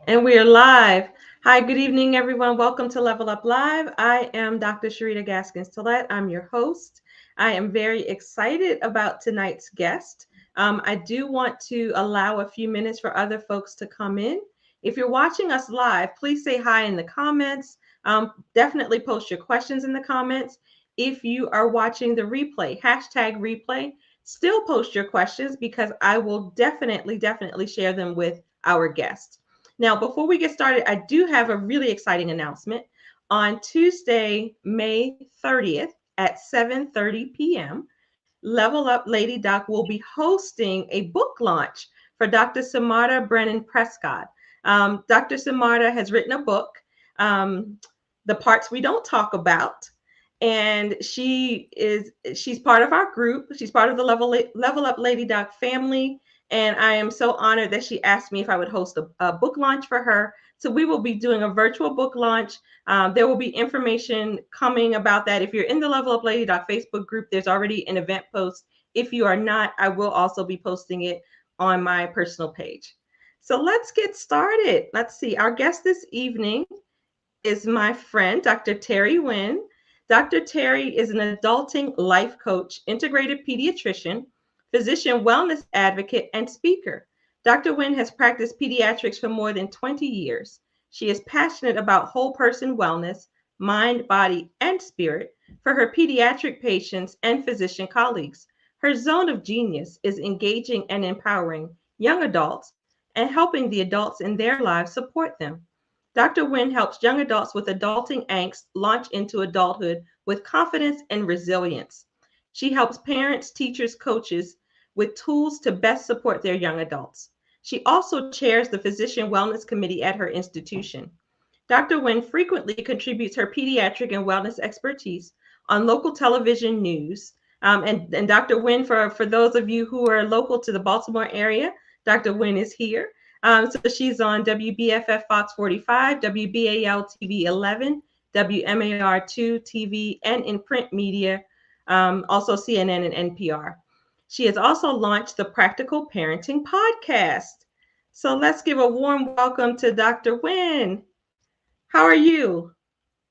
And we are live. Hi, good evening, everyone. Welcome to Level Up Live. I am Dr. Sharita Gaskins-Tillett. I'm your host. I am very excited about tonight's guest. I do want to allow a few minutes for other folks to come in. If you're watching us live, please say hi in the comments. Definitely post your questions in the comments. If you are watching the replay, hashtag replay, still post your questions because I will definitely share them with our guests. Now, before we get started, I do have a really exciting announcement. On Tuesday, May 30th at 7:30 p.m., Level Up Lady Doc will be hosting a book launch for Dr. Samarda Brennan Prescott. Dr. Samarda has written a book, The Parts We Don't Talk About, and she's part of our group. She's part of the Level Up Lady Doc family. And I am so honored that she asked me if I would host a book launch for her. So we will be doing a virtual book launch. There will be information coming about that. If you're in the Level Up Lady Doc Facebook group, there's already an event post. If you are not, I will also be posting it on my personal page. So let's get started. Let's see. Our guest this evening is my friend, Dr. Terry Nguyen. Dr. Terry is an adulting life coach, integrative pediatrician, physician wellness advocate, and speaker. Dr. Nguyen has practiced pediatrics for more than 20 years. She is passionate about whole person wellness, mind, body, and spirit for her pediatric patients and physician colleagues. Her zone of genius is engaging and empowering young adults and helping the adults in their lives support them. Dr. Nguyen helps young adults with adulting angst launch into adulthood with confidence and resilience. She helps parents, teachers, coaches with tools to best support their young adults. She also chairs the Physician Wellness Committee at her institution. Dr. Nguyen frequently contributes her pediatric and wellness expertise on local television news. And Dr. Nguyen, for those of you who are local to the Baltimore area, Dr. Nguyen is here. So she's on WBFF Fox 45, WBAL TV 11, WMAR 2 TV, and in print media, also CNN and NPR. She has also launched the Practical Parenting Podcast. So let's give a warm welcome to Dr. Nguyen. How are you?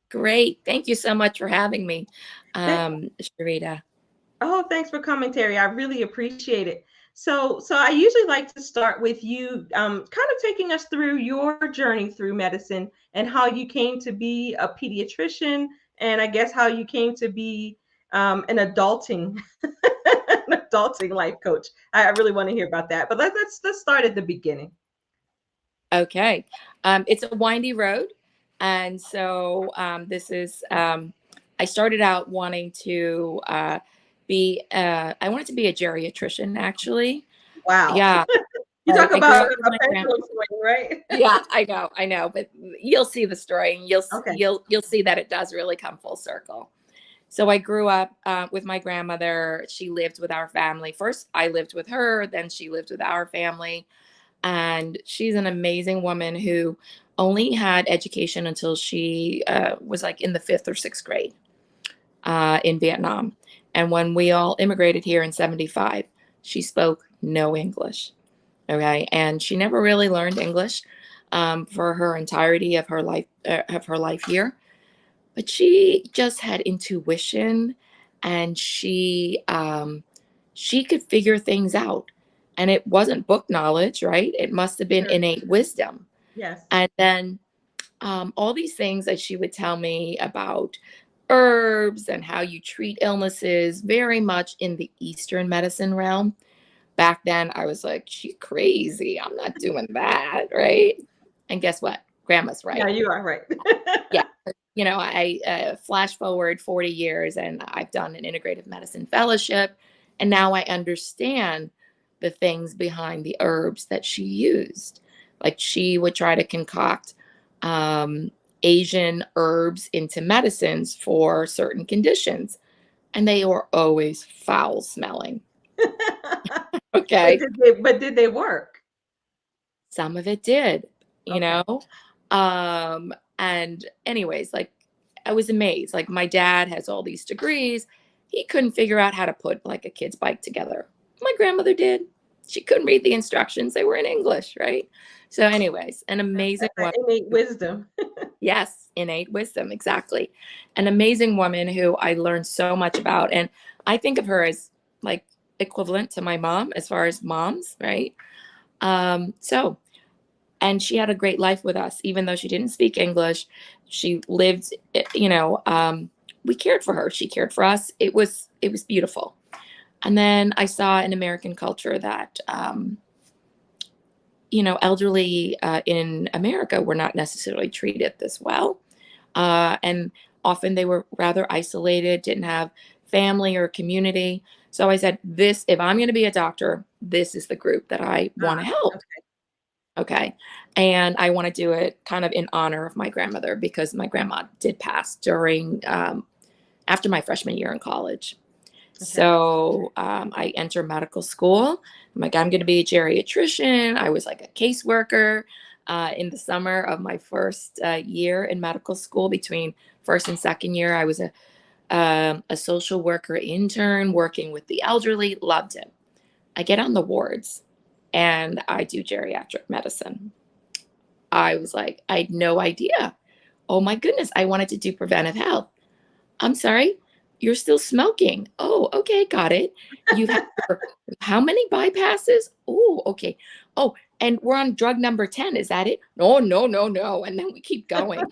Great. Thank you so much for having me, Sharita. Oh, thanks for coming, Terry. I really appreciate it. So I usually like to start with you, kind of taking us through your journey through medicine and how you came to be a pediatrician, and I guess how you came to be an adulting, an adulting life coach. I really want to hear about that. But let's start at the beginning. Okay. It's a windy road. And so this is, I started out wanting to I wanted to be a geriatrician, actually. Wow. Yeah. You talk I grew about up with a my pendulum swing, right? Yeah, I know, but you'll see the story and Okay. you'll see that it does really come full circle. So I grew up with my grandmother. She lived with our family. First, I lived with her, then she lived with our family. And she's an amazing woman who only had education until she was like in the 5th or 6th grade in Vietnam. And when we all immigrated here in 75, she spoke no English. Okay. And she never really learned English for her entirety of her life here. But she just had intuition, and she could figure things out. And it wasn't book knowledge, right? It must have been Sure. innate wisdom. Yes. And then all these things that she would tell me about herbs and how you treat illnesses, very much in the Eastern medicine realm. Back then, I was like, she's crazy. I'm not doing that, right? And guess what? Grandma's Yeah, right. you are right. Yeah. I flash forward 40 years and I've done an integrative medicine fellowship. And now I understand the things behind the herbs that she used. Like she would try to concoct Asian herbs into medicines for certain conditions. And they were always foul smelling. Okay. But did they work? Some of it did, you Okay. know? And anyways, like I was amazed. Like my dad has all these degrees. He couldn't figure out how to put like a kid's bike together. My grandmother did. She couldn't read the instructions. They were in English, right? So anyways, an amazing That woman. innate wisdom. Yes, innate wisdom, exactly. An amazing woman who I learned so much about. And I think of her as like equivalent to my mom as far as moms, right? So, and she had a great life with us, even though she didn't speak English. She lived, we cared for her. She cared for us. It was beautiful. And then I saw in American culture that, elderly in America were not necessarily treated this well. And often they were rather isolated, didn't have family or community. So I said, if I'm going to be a doctor, this is the group that I want to help. Okay. Okay. And I want to do it kind of in honor of my grandmother because my grandma did pass after my freshman year in college. Okay. So I entered medical school. I'm like, I'm going to be a geriatrician. I was like a caseworker in the summer of my first year in medical school. Between first and second year, I was a social worker intern working with the elderly. Loved it. I get on the wards and I do geriatric medicine. I was like, I had no idea. Oh my goodness, I wanted to do preventive health. I'm sorry, you're still smoking. Oh, okay, got it. You've had how many bypasses? Oh, okay. Oh, and we're on drug number 10. Is that it? No, no, no, no. And then we keep going.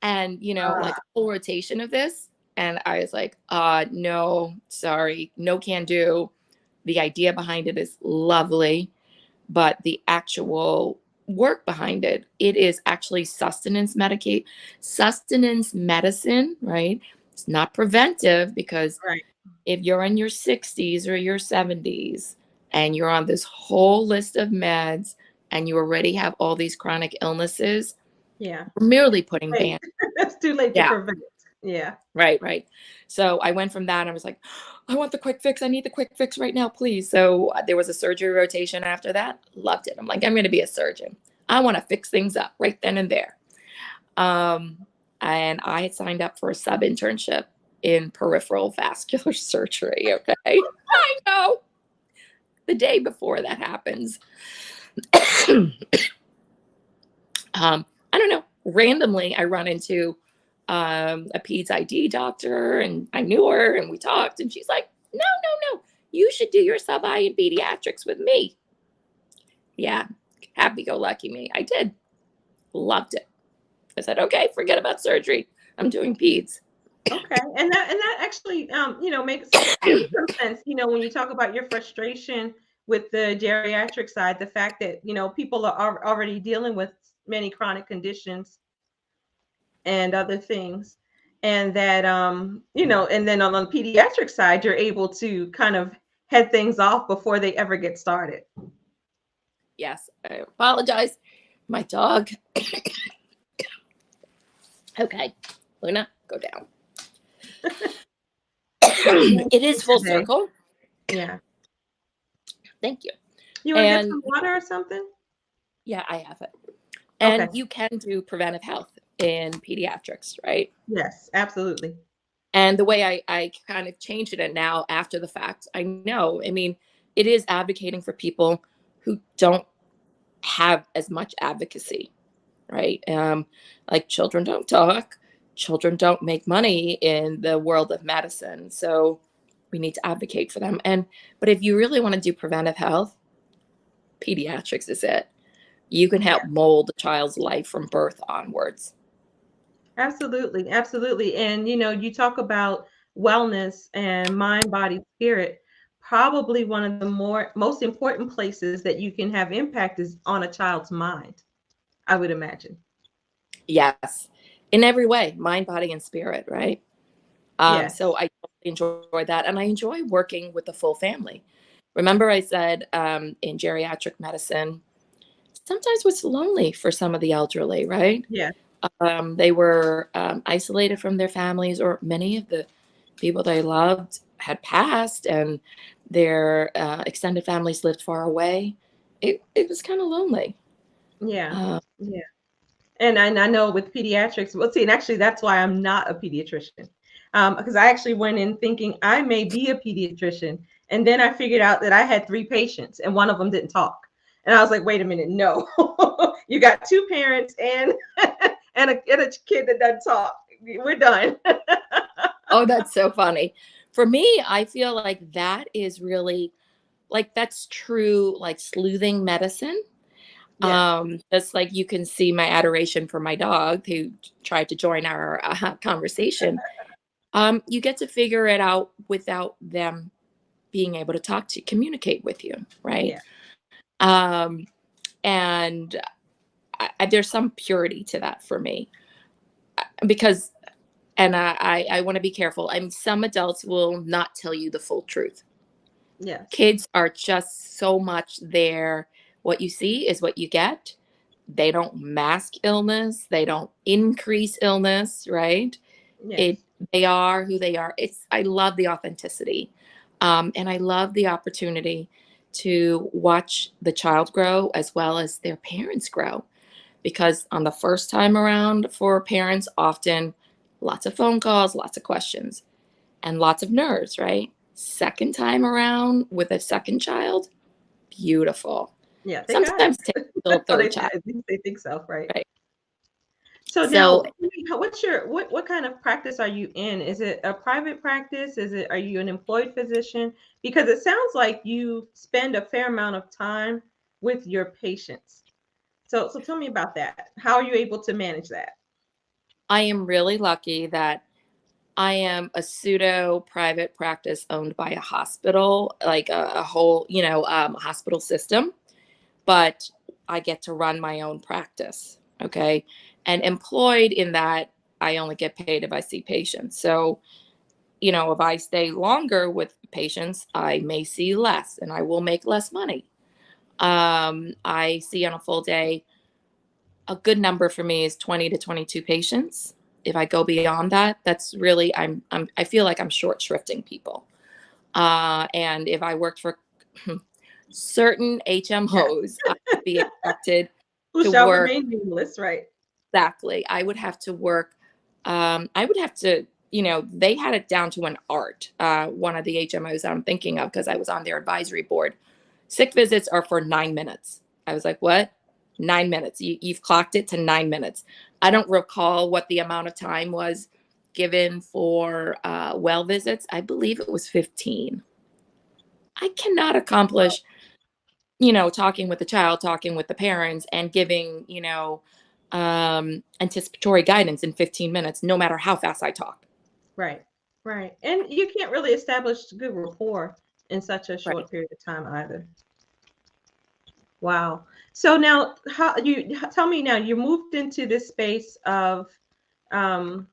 And, like a full rotation of this. And I was like, no, sorry, no can do. The idea behind it is lovely, but the actual work behind it is actually sustenance medicine, right? It's not preventive because Right. if you're in your 60s or your 70s and you're on this whole list of meds and you already have all these chronic illnesses, Yeah. we're merely putting Wait, band. it's too late to Yeah. prevent. Yeah. Right. So I went from that and I was like, I want the quick fix. I need the quick fix right now, please. So there was a surgery rotation after that. Loved it. I'm like, I'm going to be a surgeon. I want to fix things up right then and there. And I had signed up for a sub internship in peripheral vascular surgery. Okay. I know. The day before that happens. I don't know. Randomly, I run into a peds ID doctor and I knew her and we talked and she's like, no, you should do your sub-I in pediatrics with me. Yeah, happy-go-lucky me. I did. Loved it. I said, okay, forget about surgery. I'm doing peds. Okay, and that actually, makes some sense. When you talk about your frustration with the geriatric side, the fact that people are already dealing with many chronic conditions and other things, and that and then on the pediatric side, you're able to kind of head things off before they ever get started. Yes, I apologize. My dog. Okay, Luna, go down. It is full circle. Yeah. Thank you. You want to get some water or something? Yeah, I have it. And Okay. you can do preventive health in pediatrics, right? Yes, absolutely. And the way I kind of changed it now after the fact, I mean, it is advocating for people who don't have as much advocacy, right? Like children don't talk, children don't make money in the world of medicine. So we need to advocate for them. But if you really want to do preventive health, pediatrics is it. You can help mold a child's life from birth onwards. Absolutely. And you talk about wellness and mind, body, spirit. Probably one of the most important places that you can have impact is on a child's mind, I would imagine. Yes, in every way, mind, body, and spirit, right? Yes. So I enjoy that, and I enjoy working with the full family. Remember, I said in geriatric medicine, sometimes it's lonely for some of the elderly, right? Yeah. They were isolated from their families, or many of the people they loved had passed, and their extended families lived far away. It was kind of lonely. Yeah. Yeah. And I know with pediatrics, well, see, and actually that's why I'm not a pediatrician. Because I actually went in thinking I may be a pediatrician. And then I figured out that I had 3 patients and one of them didn't talk. And I was like, wait a minute, no. You got 2 parents and and a kid that doesn't talk. We're done. Oh, that's so funny. For me, I feel like that is really like that's true like sleuthing medicine. Yes. That's like you can see my adoration for my dog who tried to join our conversation. You get to figure it out without them being able to talk to communicate with you, right? Yeah. Um, and there's some purity to that for me because, and I want to be careful. I mean, some adults will not tell you the full truth. Yes. Kids are just so much there. What you see is what you get. They don't mask illness. They don't increase illness, right? It Yes. They are who they are. I love the authenticity, and I love the opportunity to watch the child grow as well as their parents grow. Because on the first time around for parents, often lots of phone calls, lots of questions, and lots of nerves, right? Second time around with a second child, beautiful. Yeah, they got it. Sometimes take till Oh, third child, at least they think so, right? right? So So now, what kind of practice are you in? Is it a private practice? Are you an employed physician? Because it sounds like you spend a fair amount of time with your patients. So tell me about that. How are you able to manage that? I am really lucky that I am a pseudo private practice owned by a hospital, like a whole, hospital system, but I get to run my own practice. Okay. And employed in that, I only get paid if I see patients. So, if I stay longer with patients, I may see less and I will make less money. I see on a full day, a good number for me is 20 to 22 patients. If I go beyond that, that's really I feel like I'm short shrifting people. And if I worked for certain Yeah. HMOs, I would be expected Who to shall work remain nameless, right? exactly. I would have to work. I would have to, they had it down to an art. One of the HMOs I'm thinking of because I was on their advisory board. Sick visits are for 9 minutes. I was like, what? 9 minutes. You've clocked it to 9 minutes. I don't recall what the amount of time was given for well visits. I believe it was 15. I cannot accomplish, talking with the child, talking with the parents, and giving, anticipatory guidance in 15 minutes, no matter how fast I talk. Right. Right. And you can't really establish good rapport in such a Right. short period of time either. Wow. So now, how you tell me now? You moved into this space of, um,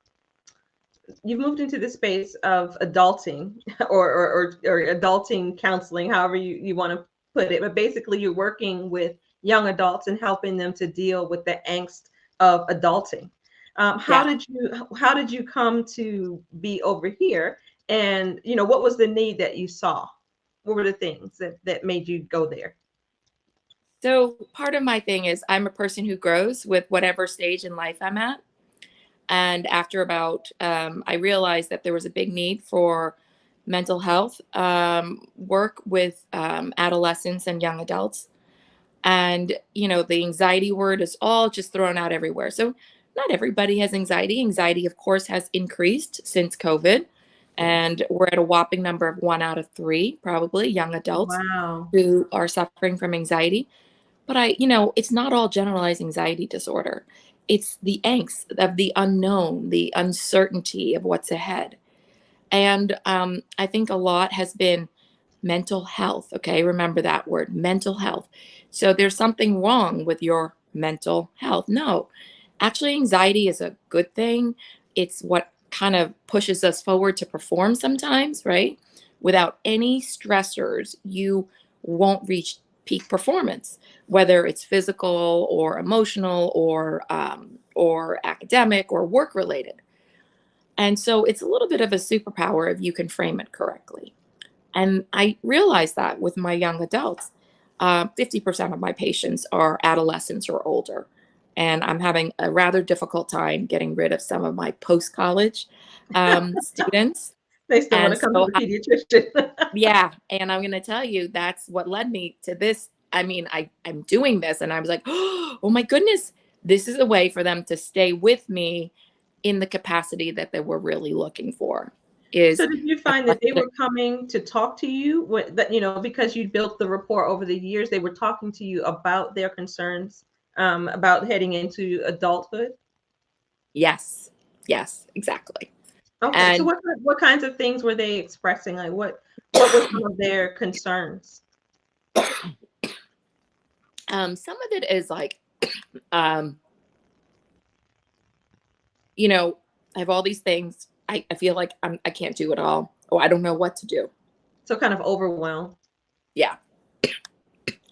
you've moved into this space of adulting, or adulting counseling, however you want to put it. But basically, you're working with young adults and helping them to deal with the angst of adulting. Yeah. How did you come to be over here? And what was the need that you saw? What were the things that made you go there? So part of my thing is I'm a person who grows with whatever stage in life I'm at. And after I realized that there was a big need for mental health work with adolescents and young adults. And, the anxiety word is all just thrown out everywhere. So not everybody has anxiety. Anxiety, of course, has increased since COVID. Yes. And we're at a whopping number of 1 out of 3, probably young adults Wow. who are suffering from anxiety. But it's not all generalized anxiety disorder. It's the angst of the unknown, the uncertainty of what's ahead. And I think a lot has been mental health. Okay. Remember that word, mental health. So there's something wrong with your mental health. No, actually, anxiety is a good thing. It's what kind of pushes us forward to perform sometimes, right? Without any stressors, you won't reach peak performance, whether it's physical or emotional or academic or work related. And so it's a little bit of a superpower if you can frame it correctly. And I realized that with my young adults, 50% of my patients are adolescents or older. And I'm having a rather difficult time getting rid of some of my post college students. They still want And to come to so, the pediatrician. yeah, and I'm going to tell you, that's what led me to this. I mean, I'm doing this, and I was like, oh my goodness, this is a way for them to stay with me in the capacity that they were really looking for. So Is did you a find that they were coming to talk to you that, because you built the rapport over the years, they were talking to you about their concerns, about heading into adulthood? yes, yes, exactly. Okay. So And what kinds of things were they expressing? Like what were some of their concerns? some of it is like, um, you know, I have all these things. I feel like I can't do it all. Oh, I don't know what to do. So kind of overwhelmed. Yeah,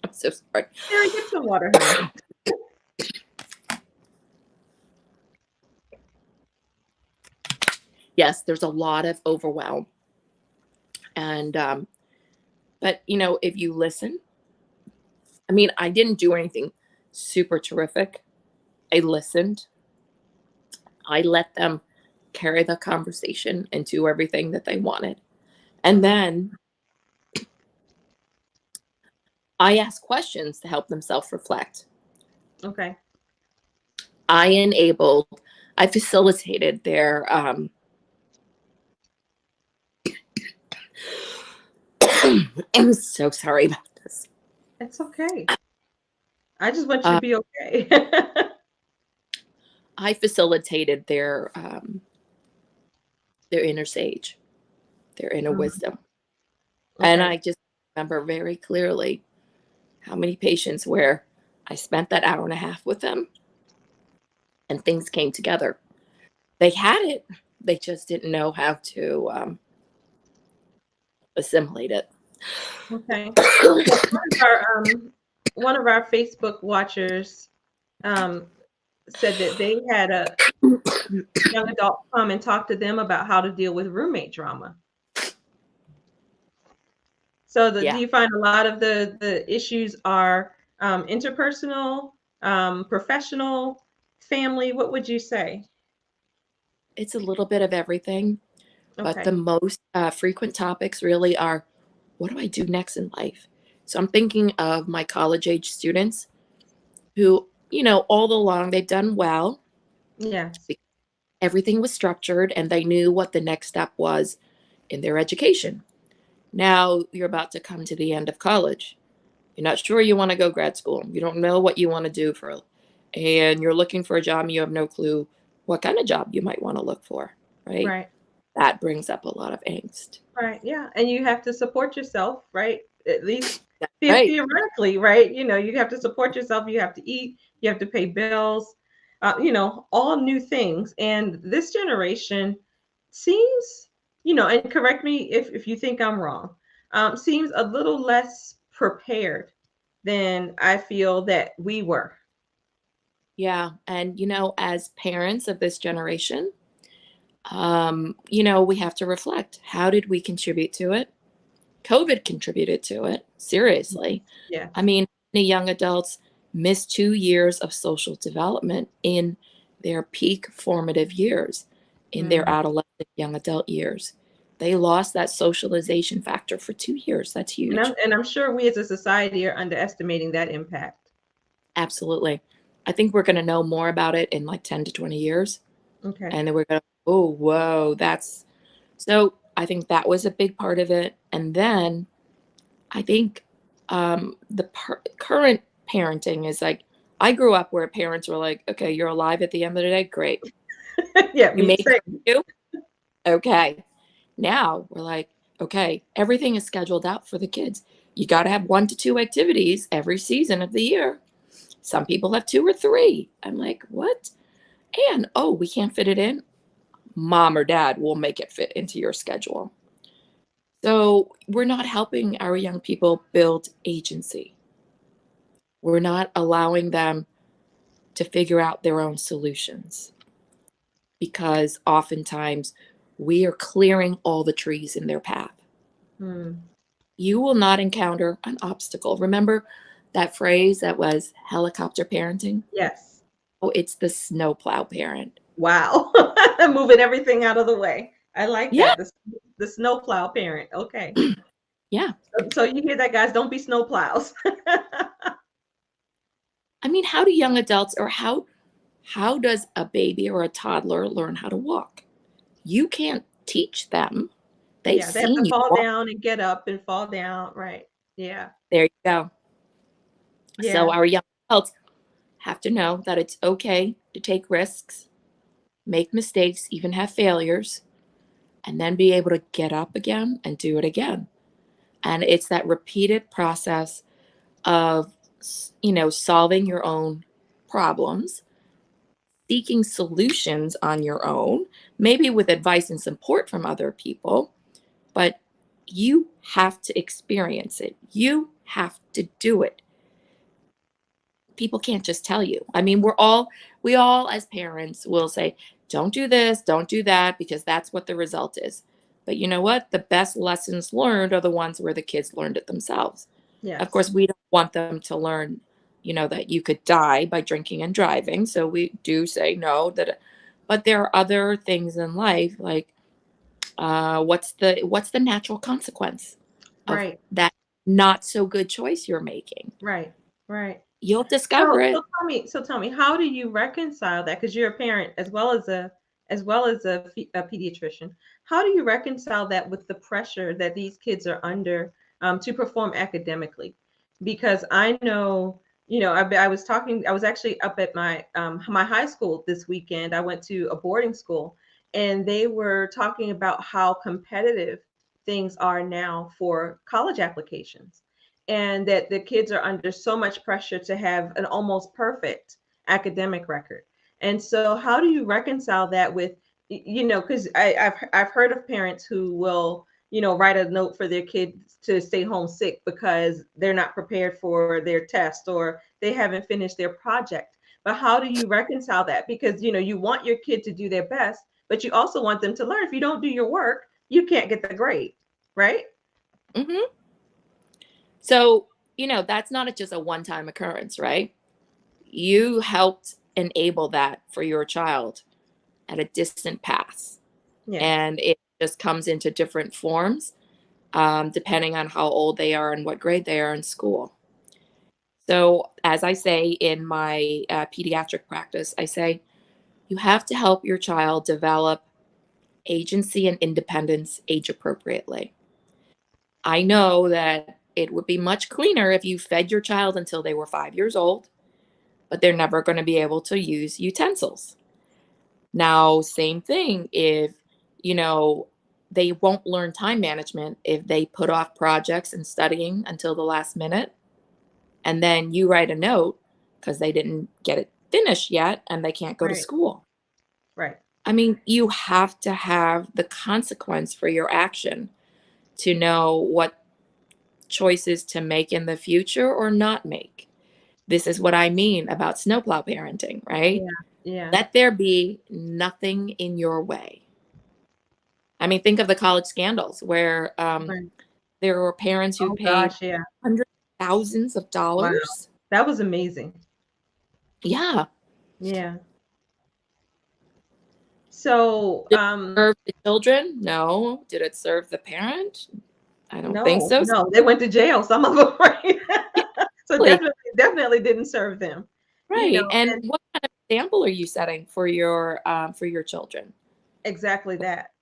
I'm so sorry. Mary, get some water, honey. Yes, there's a lot of overwhelm. And, but if you listen, I mean, I didn't do anything super terrific. I listened. I let them carry the conversation and do everything that they wanted. And then I asked questions to help them self reflect. Okay. I facilitated their, I'm so sorry about this. It's okay. I just want you to Uh, be okay. I facilitated their inner sage, their inner Mhm. wisdom. And Okay. I just remember very clearly how many patients where I spent that hour and a half with them and things came together. They had it, they just didn't know how to assimilate it. Okay. Well, one of our Facebook watchers um, said that they had a young adult come and talk to them about how to deal with roommate drama. So do Yeah, you find a lot of the issues are interpersonal, professional, family? What would you say? it's a little bit of everything, but the Okay. most frequent topics really are, what do I do next in life? So I'm thinking of my college age students who, all along they've done well. Yes. Everything was structured and they knew what the next step was in their education. Now you're about to come to the end of college. You're not sure you want to go grad school. You don't know what you want to do and you're looking for a job and you have no clue what kind of job you might want to look for, right? Right. That brings up a lot of angst. Right. Yeah. And you have to support yourself, right? At least That's right. theoretically, right? You have to support yourself. You have to eat. You have to pay bills. All new things. And this generation seems, and correct me if you think I'm wrong, seems a little less prepared than I feel that we were. Yeah. And, as parents of this generation, we have to reflect. How did we contribute to it? COVID contributed to it, seriously. I Yes. mean, many young adults miss 2 years of social development in their peak formative years, in their Mm. adolescent young adult years. They lost that socialization factor for 2 years. That's And huge. I'm sure we as a society are underestimating that impact. Absolutely. I think we're going to know more about it in like 10 to 20 years. Okay. And then we're going to, oh, whoa, that's so I think that was a big part of it. And then I think current parenting is like, I grew up where parents were like, okay, you're alive at the end of the day. Great. Yeah, You me made too. you. Okay. Now we're like, okay, everything is scheduled out for the kids. You got to have 1 to 2 activities every season of the year. Some people have 2 or 3. I'm like, what? And oh, we can't fit it in. Mom or dad will make it fit into your schedule. So we're not helping our young people build agency. We're not allowing them to figure out their own solutions because oftentimes we are clearing all the trees in their path. Hmm. You will not encounter an obstacle. Remember that phrase that was helicopter parenting? Yes. Oh, it's the snowplow parent. Wow. Moving everything out of the way. I like Yeah, that. This. the snowplow parent. Okay. Yeah. So you hear that, guys? Don't be snowplows. I mean, how do young adults, or how does a baby or a toddler learn how to walk? You can't teach them. They've Yeah, they have seen to you fall walk. down and get up and fall down. Right. Yeah. There you go. So Yeah. our young adults have to know that it's okay to take risks, make mistakes, even have failures, and then be able to get up again and do it again. And it's that repeated process of, solving your own problems, seeking solutions on your own, maybe with advice and support from other people, but you have to experience it. You have to do it. People can't just tell you. I mean, we all as parents will say, don't do this, don't do that, because that's what the result is. But you know what? The best lessons learned are the ones where the kids learned it themselves. Of Yes. course, we don't want them to learn, that you could die by drinking and driving. So we do say no, but there are other things in life, like what's the natural consequence of Right. that not so good choice you're making? Right. Right. You'll discover So, it. so tell me, how do you reconcile that? Because you're a parent as well as a pediatrician. How do you reconcile that with the pressure that these kids are under to perform academically? Because I know, I was actually up at my high school this weekend. I went to a boarding school, and they were talking about how competitive things are now for college applications, and that the kids are under so much pressure to have an almost perfect academic record. And so how do you reconcile that with, because I've heard of parents who will, write a note for their kids to stay home sick because they're not prepared for their test or they haven't finished their project. But how do you reconcile that? Because you want your kid to do their best, but you also want them to learn. If you don't do your work, you can't get the grade, right? Hmm. So, that's not just a one-time occurrence, right? You helped enable that for your child at a distant past. Yes. And it just comes into different forms, depending on how old they are and what grade they are in school. So, as I say in my pediatric practice, I say you have to help your child develop agency and independence age appropriately. I know that it would be much cleaner if you fed your child until they were 5 years old, but they're never going to be able to use utensils. Now, same thing if, you know, they won't learn time management if they put off projects and studying until the last minute. And then you write a note because they didn't get it finished yet and they can't go to Right. school. Right. I mean, you have to have the consequence for your action to know what choices to make in the future or not make. This is what I mean about snowplow parenting, right? Yeah. Yeah. Let there be nothing in your way. I mean, think of the college scandals where Right. there were parents who Oh paid gosh, yeah. hundreds of thousands of Wow. dollars. That was amazing. Yeah. Yeah. So, Did it serve the children? No. Did it serve the parent? I don't think no, so. no, they went to jail, some of them, right? Yeah, So like, definitely didn't serve them, right. And and what kind of example are you setting for your children? exactly that.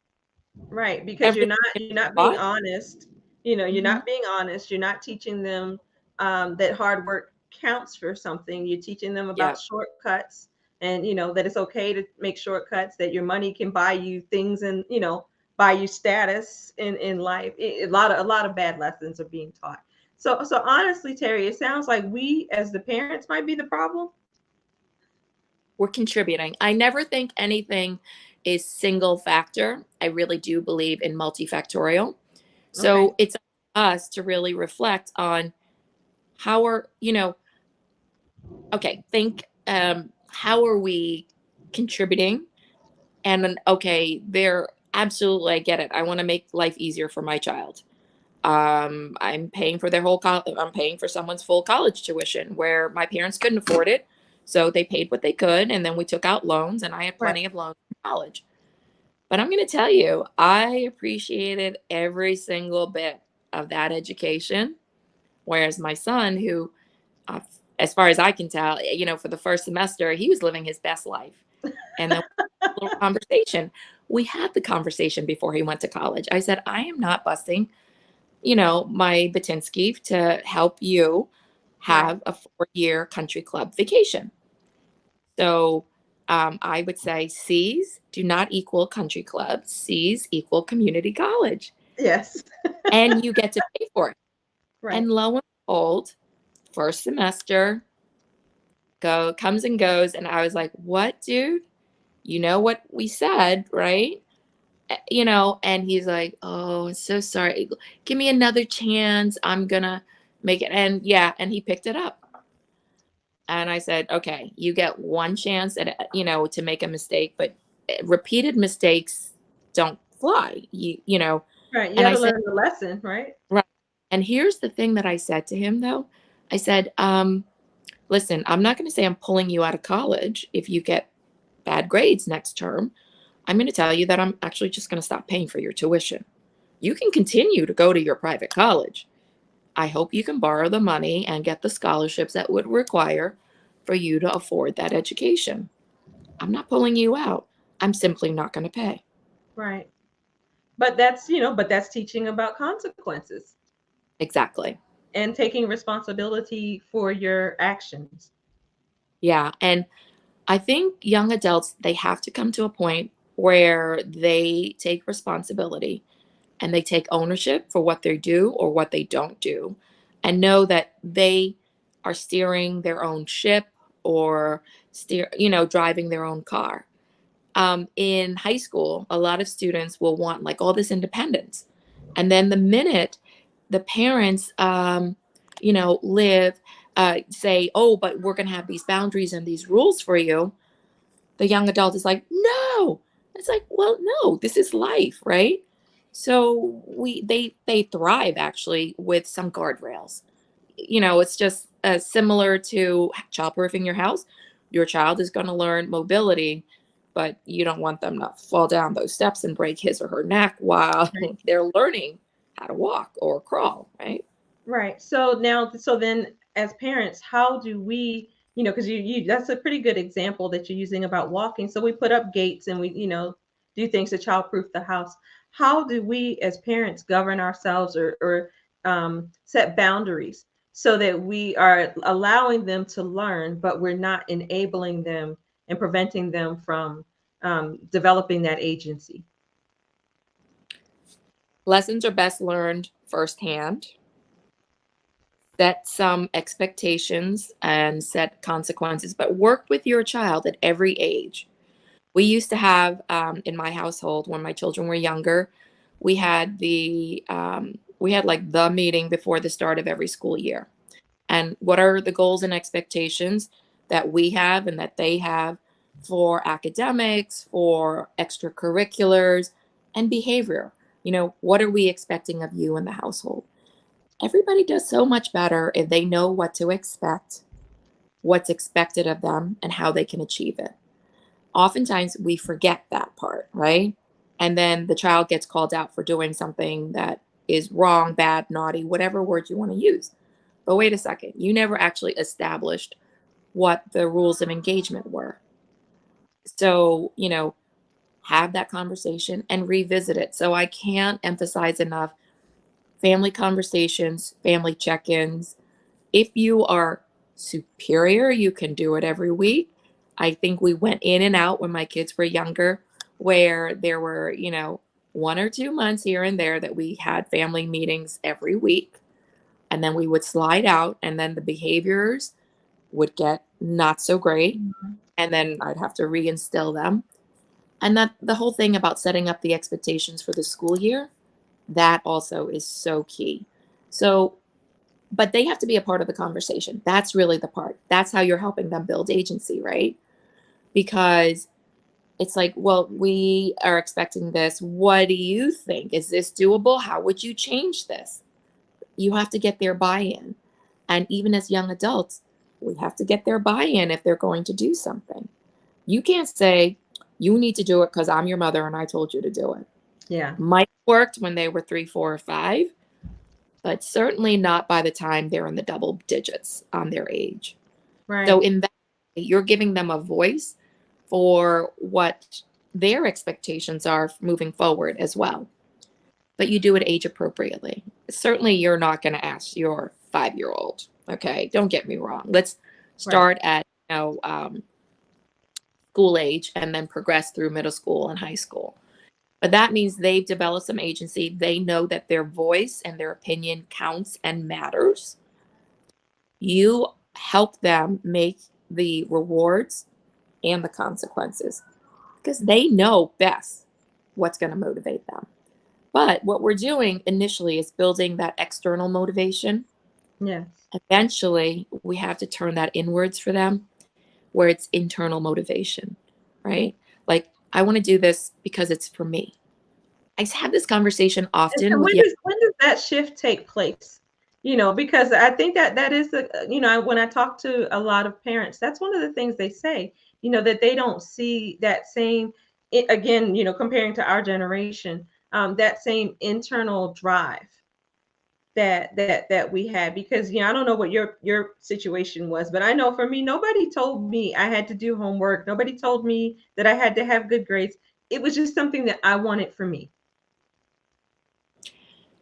Right, because Everything you're not being taught? honest. You're Hmm. not being honest. You're not teaching them that hard work counts for something. You're teaching them Yeah. about shortcuts, and that it's okay to make shortcuts. That your money can buy you things, and buy you status in life. A lot of bad lessons are being taught. So honestly, Terry, it sounds like we as the parents might be the problem. We're contributing. I never think anything is single factor. I really do believe in multifactorial. Okay. So it's up to us to really reflect on how are, okay, think how are we contributing? And then, okay, they're absolutely, I get it. I want to make life easier for my child. I'm paying for I'm paying for someone's full college tuition where my parents couldn't afford it. So they paid what they could. And then we took out loans and I had Right. plenty of loans in college. But I'm going to tell you, I appreciated every single bit of that education. Whereas my son, who, uh, as far as I can tell, for the first semester, he was living his best life. And then a little conversation. We had the conversation before he went to college. I said, I am not busting, my Batinsky to help you Right. have a 4-year country club vacation. So I would say C's do not equal country club. C's equal community college. Yes. And you get to pay for it. Right. And lo and behold, first semester comes and goes. And I was like, what, dude? You know what we said, right? And he's like, oh, I'm so sorry. Give me another chance. I'm going to make it. And yeah, and he picked it up. And I said, okay, you get one chance to make a mistake, but repeated mistakes don't fly. Right. You And got I to said, learn the lesson, right? right. And here's the thing that I said to him though. I said, listen, I'm not going to say I'm pulling you out of college if you get bad grades next term. I'm going to tell you that I'm actually just going to stop paying for your tuition. You can continue to go to your private college. I hope you can borrow the money and get the scholarships that would require for you to afford that education. I'm not pulling you out. I'm simply not going to pay. Right. But that's teaching about consequences Exactly. and taking responsibility for your actions. Yeah. And I think young adults, they have to come to a point where they take responsibility and they take ownership for what they do or what they don't do and know that they are steering their own ship or driving their own car. In high school, a lot of students will want like all this independence. And then the minute the parents, say, oh, but we're going to have these boundaries and these rules for you, the young adult is like, no. It's like, well, no, this is life, right? So they thrive actually with some guardrails. It's just similar to childproofing your house. Your child is going to learn mobility, but you don't want them to fall down those steps and break his or her neck while Right. they're learning how to walk or crawl, right? Right. So then, as parents, how do we, because you that's a pretty good example that you're using about walking. So we put up gates and we, do things to childproof the house. How do we, as parents, govern ourselves or set boundaries so that we are allowing them to learn, but we're not enabling them and preventing them from developing that agency? Lessons are best learned firsthand. Set some expectations and set consequences, but work with your child at every age. We used to have in my household when my children were younger, we had like the meeting before the start of every school year. And what are the goals and expectations that we have and that they have for academics, for extracurriculars, and behavior? What are we expecting of you in the household? Everybody does so much better if they know what to expect, what's expected of them, and how they can achieve it. Oftentimes we forget that part, right? And then the child gets called out for doing something that is wrong, bad, naughty, whatever word you want to use. But wait a second, you never actually established what the rules of engagement were. So, have that conversation and revisit it. So I can't emphasize enough family conversations, family check ins. If you are superior, you can do it every week. I think we went in and out when my kids were younger, where there were, 1 or 2 months here and there that we had family meetings every week. And then we would slide out, and then the behaviors would get not so great. Mhm. And then I'd have to reinstill them. And that the whole thing about setting up the expectations for the school year, that also is so key. So, but they have to be a part of the conversation. That's really the part. That's how you're helping them build agency, right? Because it's like, well, we are expecting this. What do you think? Is this doable? How would you change this? You have to get their buy-in. And even as young adults, we have to get their buy-in if they're going to do something. You can't say, You need to do it because I'm your mother and I told you to do it. Yeah. Might have worked when they were 3, 4, or 5, but certainly not by the time they're in the double digits on their age. So Right. in that way, you're giving them a voice for what their expectations are moving forward as well. But you do it age appropriately. Certainly, you're not going to ask your 5-year-old. Okay, don't get me wrong. Let's Right. start at school age and then progress through middle school and high school. But that means they've developed some agency. They know that their voice and their opinion counts and matters. You help them make the rewards and the consequences because they know best what's going to motivate them. But what we're doing initially is building that external motivation. Yes. Eventually, we have to turn that inwards for them where it's internal motivation, right? Like, I want to do this because it's for me. I have this conversation And often with when does that shift take place? Because I think that is when I talk to a lot of parents, that's one of the things they say, that they don't see that same, again, comparing to our generation, that same internal drive that we had. Because I don't know what your situation was, but I know for me, nobody told me I had to do homework. Nobody told me that I had to have good grades. It was just something that I wanted for me.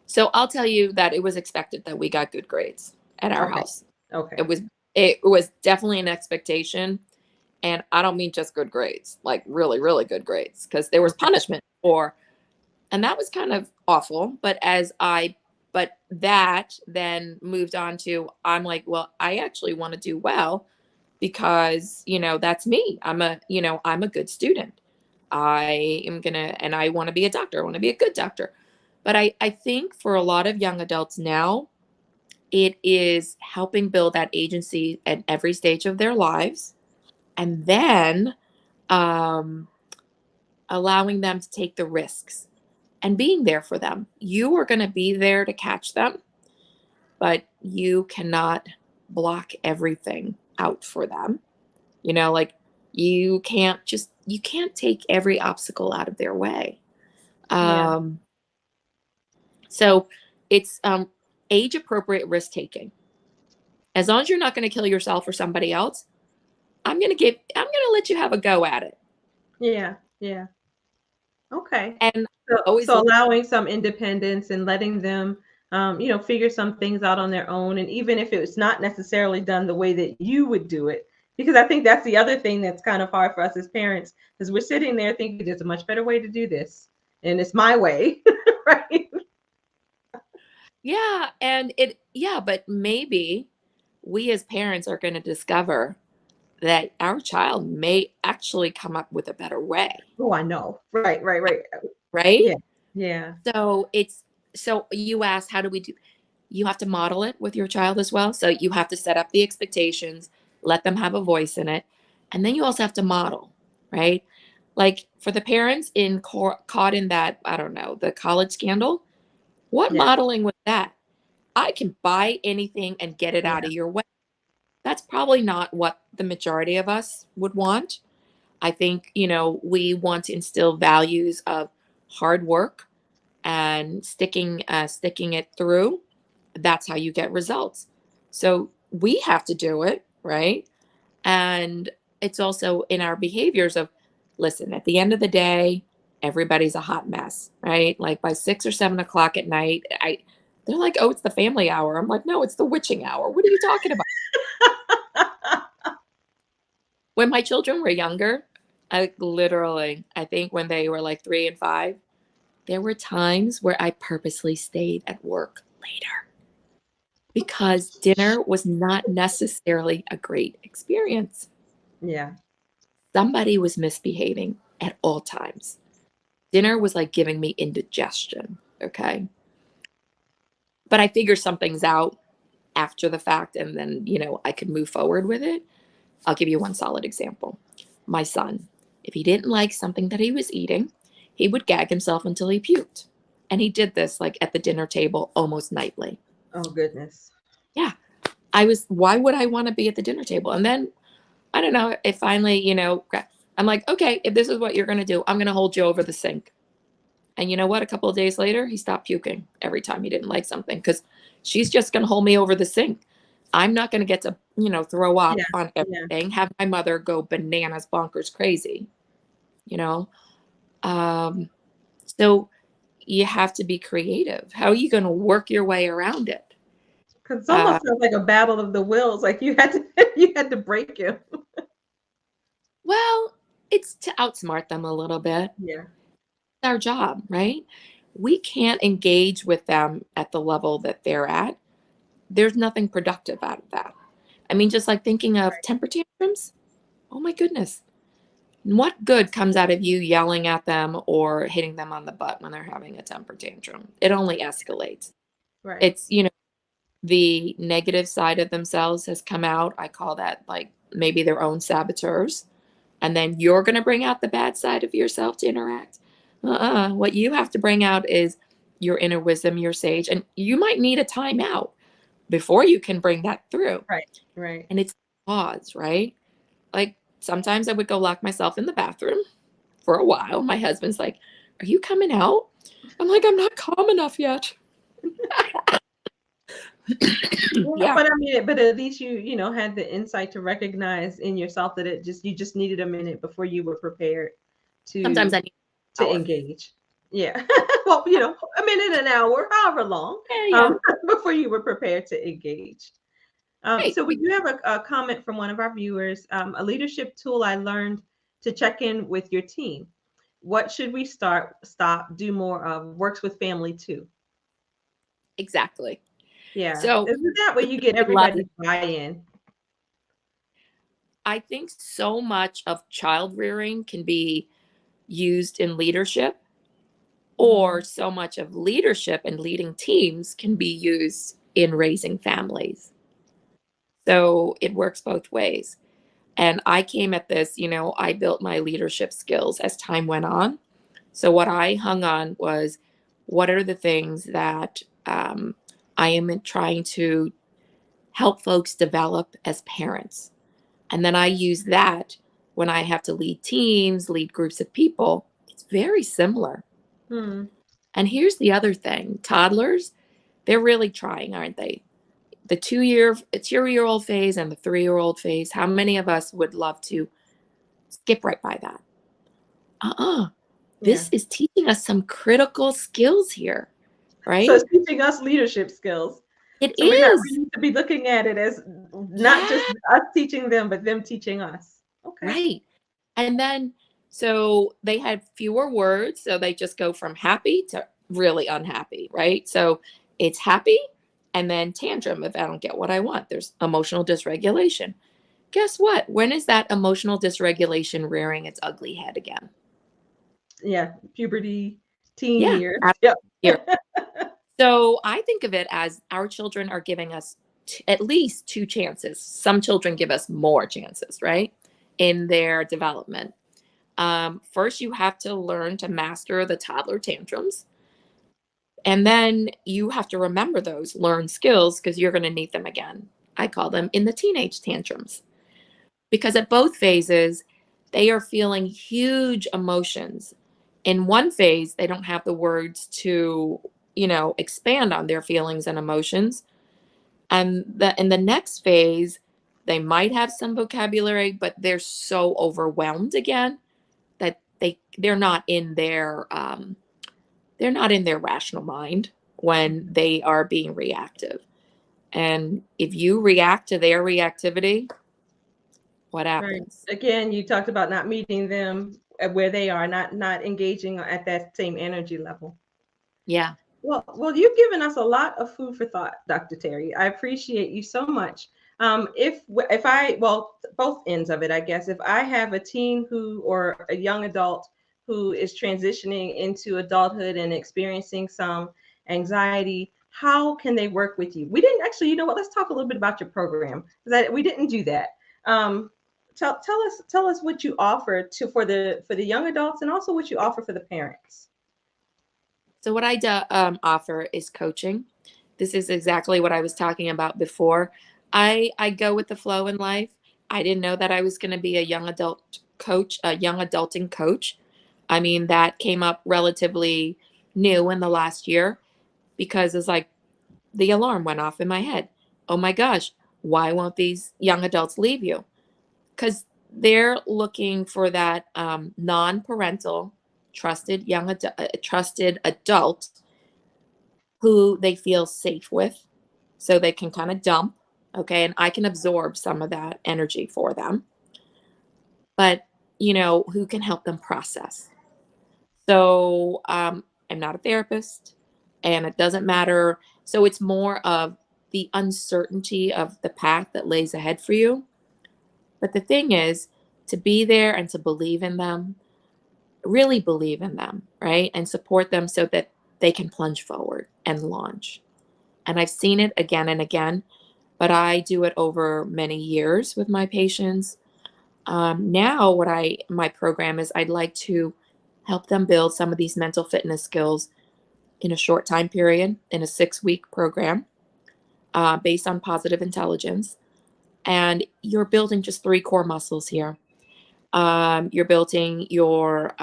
So I'll tell you that it was expected that we got good grades at our Okay. house. Okay. It was definitely an expectation. And I don't mean just good grades, like really, really good grades, because there was punishment for, and that was kind of awful. But that then moved on to, I'm like, well, I actually want to do well because, that's me. I'm a good student. And I want to be a doctor. I want to be a good doctor. But I think for a lot of young adults now, it is helping build that agency at every stage of their lives. And then um, allowing them to take the risks and being there for them. You are going to be there to catch them, but you cannot block everything out for them. Like you can't take every obstacle out of their way. Yeah. So it's age appropriate risk taking. As long as you're not going to kill yourself or somebody else, I'm going to let you have a go at it. Yeah. Yeah. Okay. And So, always so look, allowing some independence and letting them, figure some things out on their own. And even if it's not necessarily done the way that you would do it, because I think that's the other thing that's kind of hard for us as parents, because we're sitting there thinking there's a much better way to do this, and it's my way, right? yeah, but maybe we as parents are going to discover that our child may actually come up with a better way, Oh, I know. Right, right, right. right? Yeah, yeah, So you asked, how do we do? You have to model it with your child as well. So you have to set up the expectations, let them have a voice in it, and then you also have to model, right? Like for the parents caught in that, I don't know, the college scandal. What yeah, modeling was that? I can buy anything and get it out yeah, of your way. That's probably not what the majority of us would want. I think, we want to instill values of hard work and sticking it through. That's how you get results. So we have to do it, right? And it's also in our behaviors of, listen, at the end of the day, everybody's a hot mess, right? Like by 6 or 7 o'clock at night, they're like, oh, it's the family hour. I'm like, no, it's the witching hour. What are you talking about? When my children were younger, I think when they were like 3 and 5, there were times where I purposely stayed at work later because dinner was not necessarily a great experience. yeah, Somebody was misbehaving at all times. Dinner was like giving me indigestion. Okay. But I figured some things out after the fact and then, I could move forward with it. I'll give you one solid example. My son, if he didn't like something that he was eating, he would gag himself until he puked. And he did this like at the dinner table almost nightly. oh goodness. Yeah. Why would I want to be at the dinner table? And then I don't know, it finally, I'm like, okay, if this is what you're going to do, I'm going to hold you over the sink. And you know what? A couple of days later, he stopped puking every time he didn't like something because she's just going to hold me over the sink. I'm not going to get to, throw Yeah. up on Yeah. everything, have my mother go bananas, bonkers, crazy, you know? Um, so you have to be creative. How are you going to work your way around it? Because it's Uh, almost sounds like a battle of the wills. Like you had to you had to break him. well, it's to outsmart them a little bit. Yeah. It's our job, right? We can't engage with them at the level that they're at. There's nothing productive out of that. I mean, just like thinking of temper tantrums. Oh my goodness. What good comes out of you yelling at them or hitting them on the butt when they're having a temper tantrum? It only escalates. Right. It's, the negative side of themselves has come out. I call that like maybe their own saboteurs. And then you're going to bring out the bad side of yourself to interact. What you have to bring out is your inner wisdom, your sage, and you might need a timeout before you can bring that through. Right. Right. And it's pause, right? Like sometimes I would go lock myself in the bathroom for a while. My husband's like, "Are you coming out?" I'm like, "I'm not calm enough yet." Well, Yeah. but I mean, but at least you had the insight to recognize in yourself that you just needed a minute before you were prepared Sometimes to I need an hour. engage. Yeah. Well, a minute, an hour, however long, Yeah, yeah. before you were prepared to engage. Right. So we do have a comment from one of our viewers. A leadership tool I learned to check in with your team. What should we stop, do more of? Works with family too. Exactly. Yeah. So Isn't that where you get I love it. everybody's buy-in? I think so much of child rearing can be used in leadership, or Mhm. so much of leadership and leading teams can be used in raising families. So it works both ways. And I came at this, I built my leadership skills as time went on. So what I hung on was what are the things that I am trying to help folks develop as parents. And then I use that when I have to lead teams, lead groups of people. It's very similar. Hmm. And here's the other thing toddlers, they're really trying, aren't they? The 2-year old phase and the 3-year-old phase, how many of us would love to skip right by that? Uh-uh. Yeah. This is teaching us some critical skills here, So right? it's teaching us leadership skills. It So we is. need to be looking at it as not just Yeah, us teaching them, but them teaching us. Okay. right. And then, so they had fewer words. So they just go from happy to really unhappy, right? So it's happy and then tantrum if I don't get what I want. There's emotional dysregulation. Guess what? When is that emotional dysregulation rearing its ugly head again? Yeah. Puberty, teen Yeah, years. after Yep. year. So I think of it as our children are giving us at least two chances. Some children give us more chances, right? In their development. First, you have to learn to master the toddler tantrums. And then you have to remember those learned skills because you're going to need them again. I call them in the teenage tantrums because at both phases, they are feeling huge emotions. In one phase, they don't have the words to, expand on their feelings and emotions. And in the next phase, they might have some vocabulary, but they're so overwhelmed again that they're not in their rational mind when they are being reactive. And if you react to their reactivity, what Right. happens? Again, you talked about not meeting them at where they are, not engaging at that same energy level. Yeah. Well, you've given us a lot of food for thought, Dr. Terry. I appreciate you so much. If I, well, both ends of it, I guess, if I have a teen who or a young adult who is transitioning into adulthood and experiencing some anxiety, how can they work with you? We didn't actually, you know what? Let's talk a little bit about your program because we didn't do that. Um, tell us what you offer for the young adults and also what you offer for the parents. So what I offer is coaching. This is exactly what I was talking about before. I go with the flow in life. I didn't know that I was going to be a young adult coach, a young adulting coach. I mean, that came up relatively new in the last year because it's like the alarm went off in my head. Oh my gosh, why won't these young adults leave you? Because they're looking for that non-parental, trusted adult who they feel safe with, so they can kind of dump. Okay, and I can absorb some of that energy for them, but who can help them process. So I'm not a therapist, and it doesn't matter. So it's more of the uncertainty of the path that lays ahead for you. But the thing is to be there and to believe in them, really believe in them, right? And support them so that they can plunge forward and launch. And I've seen it again and again, but I do it over many years with my patients. Now, my program is, I'd like to help them build some of these mental fitness skills in a short time period, in a 6-week program, based on positive intelligence. And you're building just 3 core muscles here. You're building your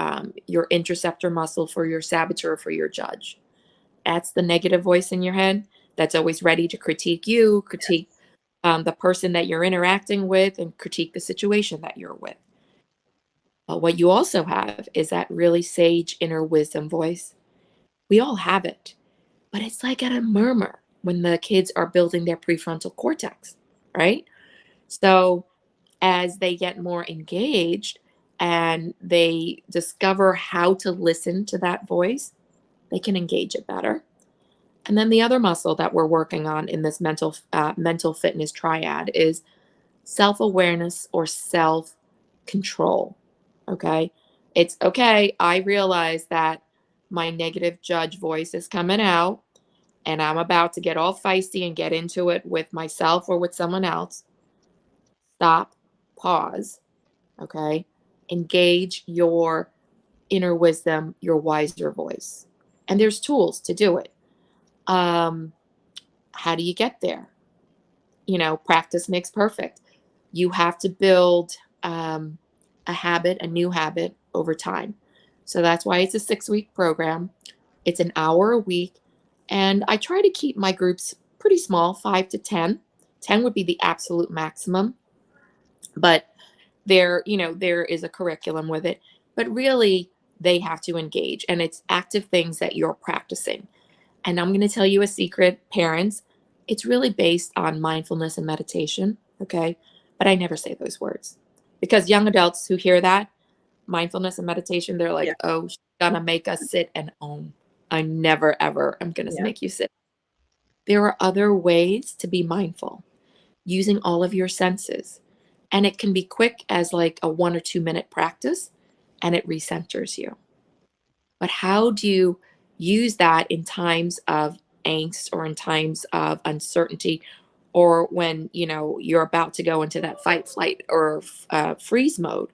interceptor muscle for your saboteur, for your judge. That's the negative voice in your head that's always ready to critique you, critique the person that you're interacting with, and critique the situation that you're with. But what you also have is that really sage inner wisdom voice. We all have it, but it's like at a murmur when the kids are building their prefrontal cortex, right? So as they get more engaged and they discover how to listen to that voice, they can engage it better. And then the other muscle that we're working on in this mental fitness triad is self-awareness or self-control. Okay? It's okay, I realize that my negative judge voice is coming out and I'm about to get all feisty and get into it with myself or with someone else. Stop, pause, okay? Engage your inner wisdom, your wiser voice. And there's tools to do it. How do you get there? Practice makes perfect. You have to build a new habit over time. So that's why it's a 6-week program. It's an hour a week. And I try to keep my groups pretty small, 5 to 10. 10 would be the absolute maximum. But there is a curriculum with it. But really, they have to engage. And it's active things that you're practicing. And I'm going to tell you a secret, parents. It's really based on mindfulness and meditation, okay? But I never say those words. Because young adults who hear that, mindfulness and meditation, they're like, Yeah. oh, she's going to make us sit and own. I never, ever am going to Yeah. make you sit. There are other ways to be mindful, using all of your senses. And it can be quick as like a 1 or 2 minute practice, and it recenters you. But how do you use that in times of angst or in times of uncertainty, or when you're about to go into that fight, flight, or freeze mode?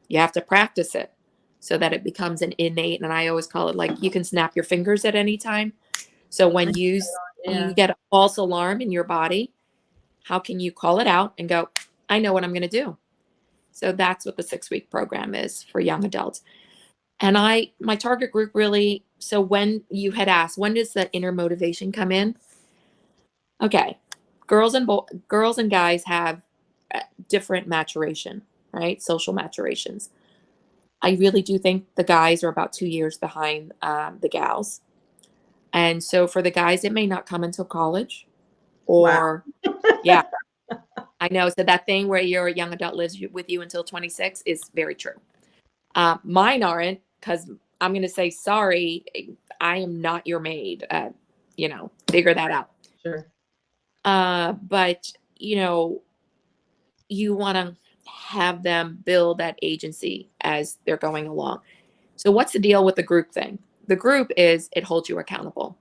You have to practice it so that it becomes an innate, and I always call it like you can snap your fingers at any time. So when you Yeah. get a false alarm in your body, how can you call it out and go, I know what I'm going to do? So that's what the 6-week program is for young adults. And my target group really, so when you had asked, when does that inner motivation come in? Okay. Girls and guys have different maturation, right? Social maturations. I really do think the guys are about 2 years behind the gals. And so for the guys, it may not come until college Wow. or, yeah, I know. So that thing where your young adult lives with you until 26 is very true. Mine aren't, because I'm going to say, sorry, I am not your maid. Figure that out. Sure. But, you want to have them build that agency as they're going along. So what's the deal with the group thing? The group is, it holds you accountable.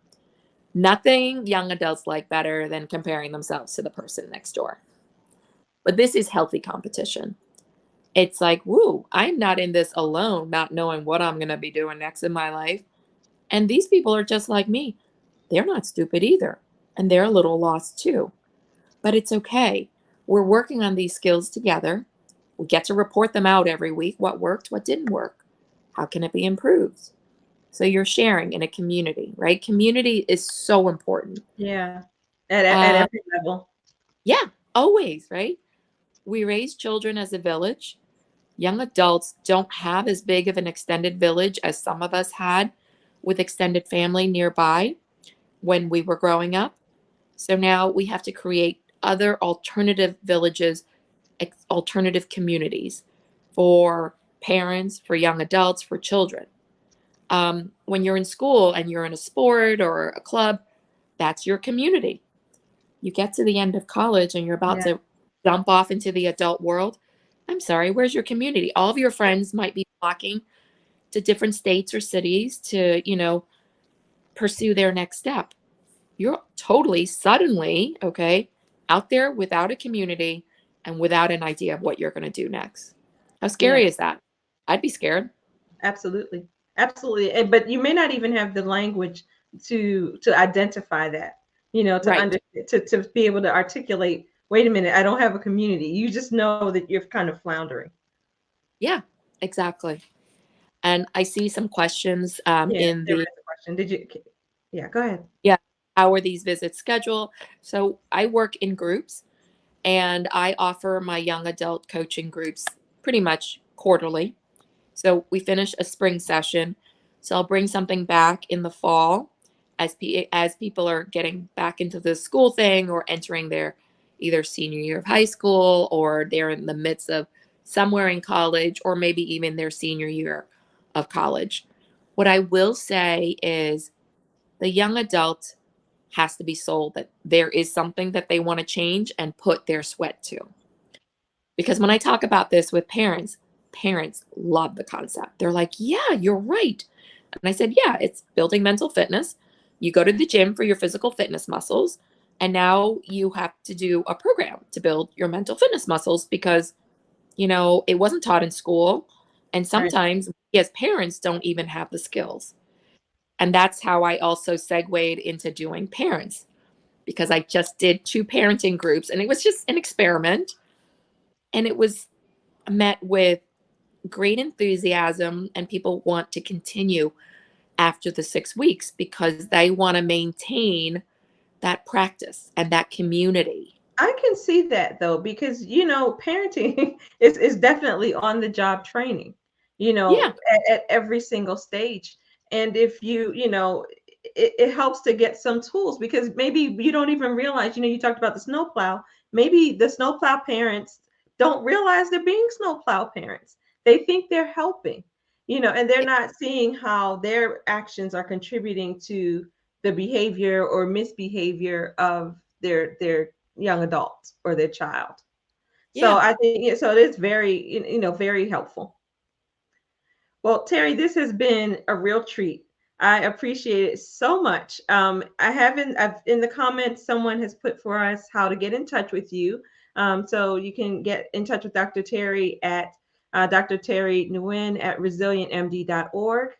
Nothing young adults like better than comparing themselves to the person next door. But this is healthy competition. It's like, woo, I'm not in this alone, not knowing what I'm going to be doing next in my life. And these people are just like me. They're not stupid either. And they're a little lost too. But it's okay. We're working on these skills together. We get to report them out every week. What worked, what didn't work, how can it be improved? So you're sharing in a community, right? Community is so important. Yeah. At Uh, every level. yeah, always, right? We raise children as a village. Young adults don't have as big of an extended village as some of us had with extended family nearby when we were growing up. So now we have to create other alternative villages, alternative communities for parents, for young adults, for children. When you're in school and you're in a sport or a club, that's your community. You get to the end of college and you're about Yeah. to jump off into the adult world. I'm sorry, where's your community? All of your friends might be flocking to different states or cities to, pursue their next step. You're totally suddenly, okay, out there without a community and without an idea of what you're going to do next. How scary Yeah. is that? I'd be scared. Absolutely. Absolutely. But you may not even have the language to identify that, to Right. understand, to be able to articulate, wait a minute, I don't have a community. You just know that you're kind of floundering. Yeah, exactly. And I see some questions Yeah, in there the, was a question. Yeah, go ahead. yeah, how are these visits scheduled? So I work in groups and I offer my young adult coaching groups pretty much quarterly. So we finish a spring session. So I'll bring something back in the fall as people are getting back into the school thing or entering their either senior year of high school or they're in the midst of somewhere in college or maybe even their senior year of college. What I will say is the young adult has to be sold that there is something that they want to change and put their sweat to. Because when I talk about this with parents, parents love the concept. They're like, yeah, you're right. And I said, yeah, it's building mental fitness. You go to the gym for your physical fitness muscles. And now you have to do a program to build your mental fitness muscles because, it wasn't taught in school. And Right. sometimes we as parents don't even have the skills. And that's how I also segued into doing parents because I just did 2 parenting groups and it was just an experiment. And it was met with great enthusiasm and people want to continue after the 6 weeks because they want to maintain that practice and that community. I can see that though, because parenting is definitely on the job training, Yeah, at every single stage. And if it helps to get some tools because maybe you don't even realize, you talked about the snowplow. Maybe the snowplow parents don't realize they're being snowplow parents. They think they're helping, and they're not seeing how their actions are contributing to the behavior or misbehavior of their young adult or their child. So yeah. I think so it is very very helpful. Well, Terry, this has been a real treat. I appreciate it so much. I've in the comments, someone has put for us how to get in touch with you. So you can get in touch with Dr. Terry at Dr. Terry Nguyen at resilientmd.org.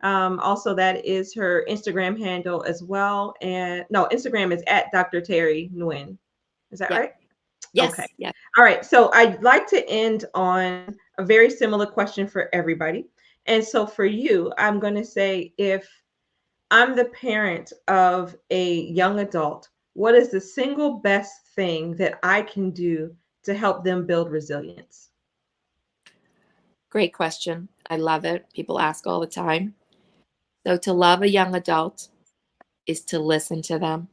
Also, that is her Instagram handle as well. And no, Instagram is at Dr. Terry Nguyen. Is that Yep. right? Okay. Yes. Yes. All right. So I'd like to end on a very similar question for everybody. And so for you, I'm going to say if I'm the parent of a young adult, what is the single best thing that I can do to help them build resilience? Great question. I love it. People ask all the time. So to love a young adult is to listen to them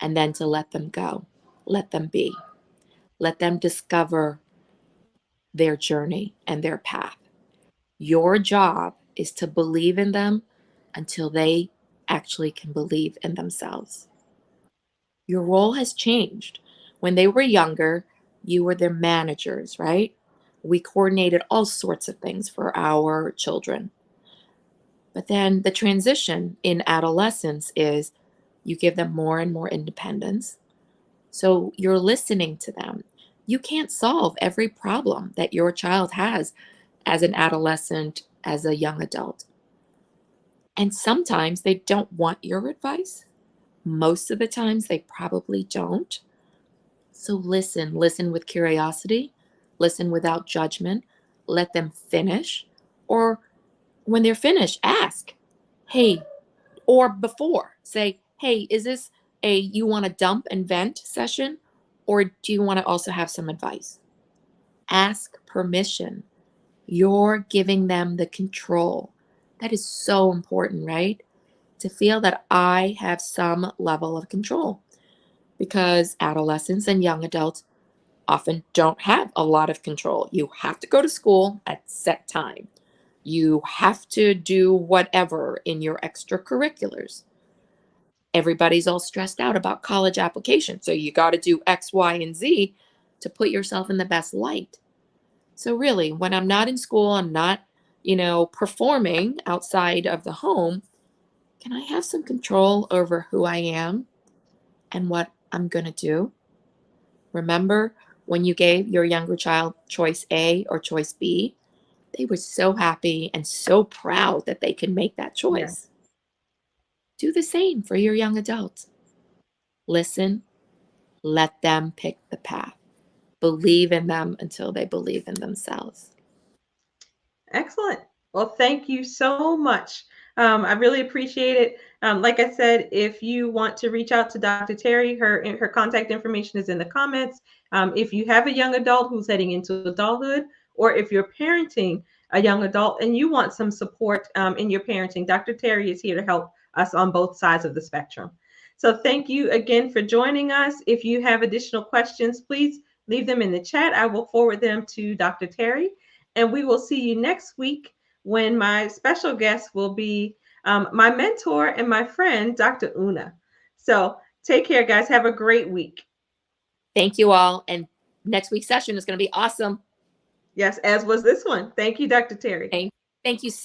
and then to let them go. Let them be. Let them discover their journey and their path. Your job is to believe in them until they actually can believe in themselves. Your role has changed. When they were younger, you were their managers, right? We coordinated all sorts of things for our children. But then the transition in adolescence is you give them more and more independence. So you're listening to them. You can't solve every problem that your child has as an adolescent, as a young adult. And sometimes they don't want your advice. Most of the times they probably don't. So listen with curiosity, Listen without judgment. Let them finish. Or when they're finished, ask, hey, or before, say, hey, is this a you want to dump and vent session? Or do you want to also have some advice? Ask permission. You're giving them the control. That is so important, right? To feel that I have some level of control, because adolescents and young adults often don't have a lot of control. You have to go to school at set time. You have to do whatever in your extracurriculars. Everybody's all stressed out about college application. So you got to do X, Y, and Z to put yourself in the best light. So really, when I'm not in school, I'm not, performing outside of the home, can I have some control over who I am and what I'm going to do? Remember when you gave your younger child choice A or choice B? They were so happy and so proud that they could make that Yeah. choice. Do the same for your young adults. Listen, let them pick the path. Believe in them until they believe in themselves. Excellent. Well, thank you so much. I really appreciate it. Like I said, if you want to reach out to Dr. Terry, her contact information is in the comments. If you have a young adult who's heading into adulthood, or if you're parenting a young adult and you want some support in your parenting, Dr. Terry is here to help us on both sides of the spectrum. So thank you again for joining us. If you have additional questions, please leave them in the chat. I will forward them to Dr. Terry. And we will see you next week when my special guest will be my mentor and my friend, Dr. Una. So take care, guys. Have a great week. Thank you all. And next week's session is going to be awesome. Yes, as was this one. Thank you, Dr. Terry. Thank you so